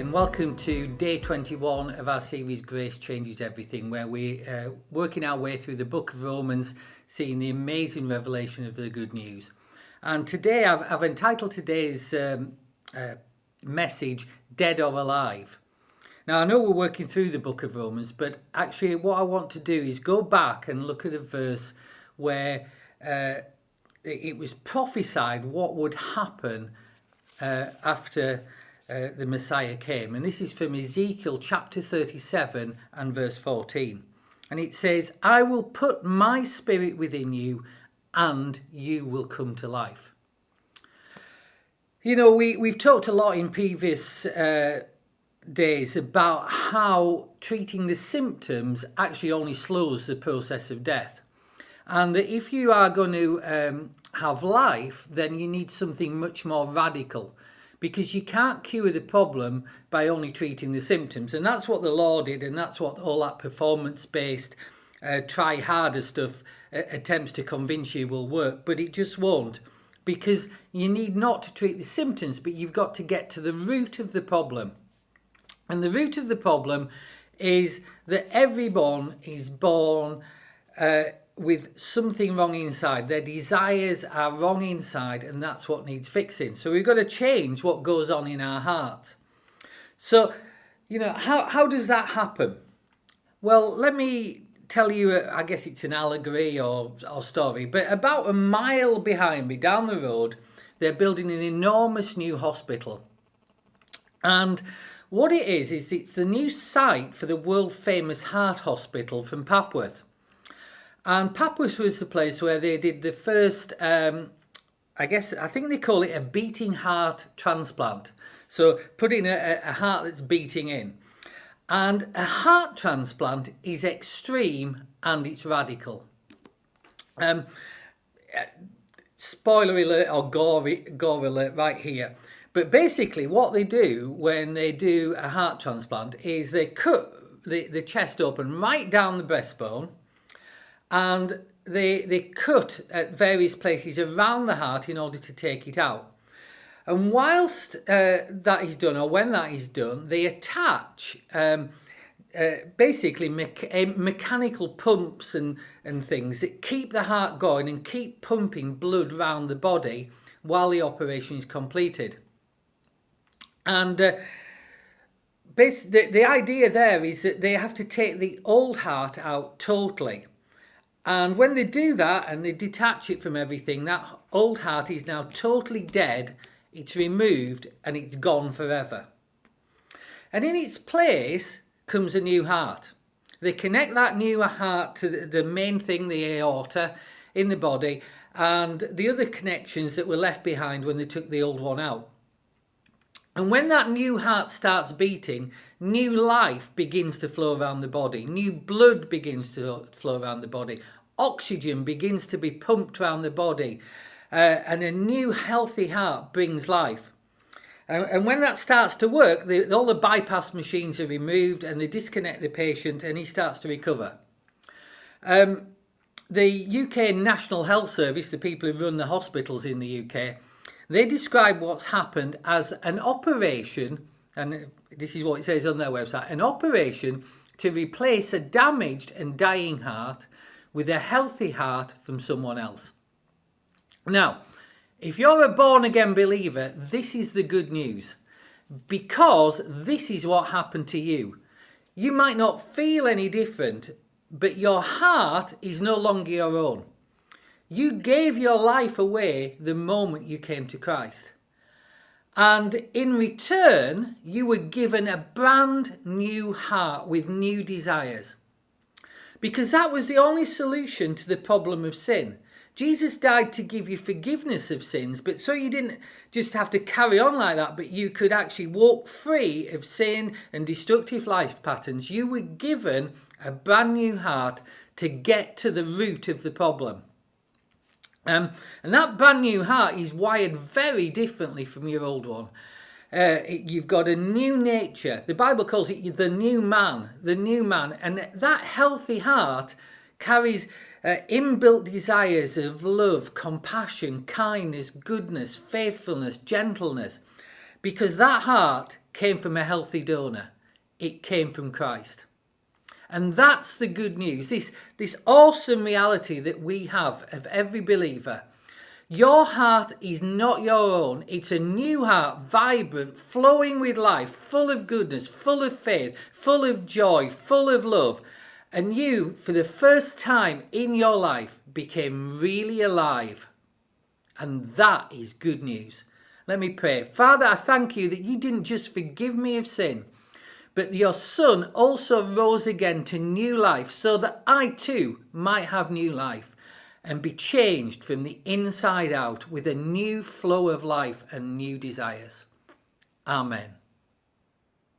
and welcome to day 21 of our series Grace Changes Everything, where we're working our way through the book of Romans, seeing the amazing revelation of the good news. And today I've entitled today's message, Dead or Alive. Now I know we're working through the book of Romans, but actually what I want to do is go back and look at a verse where it was prophesied what would happen after the Messiah came. And this is from Ezekiel chapter 37 and verse 14. And it says, I will put my spirit within you and you will come to life. You know, we've talked a lot in previous days about how treating the symptoms actually only slows the process of death. And that if you are going to have life, then you need something much more radical, because you can't cure the problem by only treating the symptoms. And that's what the law did, and that's what all that performance-based try harder stuff attempts to convince you will work, but it just won't, because you need not to treat the symptoms, but you've got to get to the root of the problem. And the root of the problem is that everyone is born with something wrong inside. Their desires are wrong inside, and that's what needs fixing. So we've got to change what goes on in our heart. So, you know, how does that happen? Well, let me tell you, I guess it's an allegory or story, but about a mile behind me, down the road, they're building an enormous new hospital. And what it is it's the new site for the world-famous heart hospital from Papworth. And Papworth was the place where they did the first, I think they call it a beating heart transplant. So putting a heart that's beating in. And a heart transplant is extreme and it's radical. Spoiler alert or gore alert right here. But basically what they do when they do a heart transplant is they cut the chest open right down the breastbone, and they cut at various places around the heart in order to take it out. And whilst that is done, or when that is done, they attach basically mechanical pumps and things that keep the heart going and keep pumping blood around the body while the operation is completed. And the idea there is that they have to take the old heart out totally. And when they do that and they detach it from everything, that old heart is now totally dead, it's removed and it's gone forever. And in its place comes a new heart. They connect that new heart to the main thing, the aorta in the body, and the other connections that were left behind when they took the old one out. And when that new heart starts beating, new life begins to flow around the body. New blood begins to flow around the body. Oxygen begins to be pumped around the body. And a new healthy heart brings life. And when that starts to work, all the bypass machines are removed and they disconnect the patient and he starts to recover. The UK National Health Service, the people who run the hospitals in the UK, they describe what's happened as an operation, and this is what it says on their website, an operation to replace a damaged and dying heart with a healthy heart from someone else. Now, if you're a born-again believer, this is the good news, because this is what happened to you. You might not feel any different, but your heart is no longer your own. You gave your life away the moment you came to Christ. And in return, you were given a brand new heart with new desires. Because that was the only solution to the problem of sin. Jesus died to give you forgiveness of sins, but so you didn't just have to carry on like that, but you could actually walk free of sin and destructive life patterns. You were given a brand new heart to get to the root of the problem. And that brand new heart is wired very differently from your old one. You've got a new nature. The Bible calls it the new man, and that healthy heart carries inbuilt desires of love, compassion, kindness, goodness, faithfulness, gentleness, because that heart came from a healthy donor. It came from Christ. And that's the good news, this awesome reality that we have of every believer. Your heart is not your own. It's a new heart, vibrant, flowing with life, full of goodness, full of faith, full of joy, full of love. And you, for the first time in your life, became really alive. And that is good news. Let me pray. Father, I thank you that you didn't just forgive me of sin, but your Son also rose again to new life so that I too might have new life and be changed from the inside out with a new flow of life and new desires. Amen.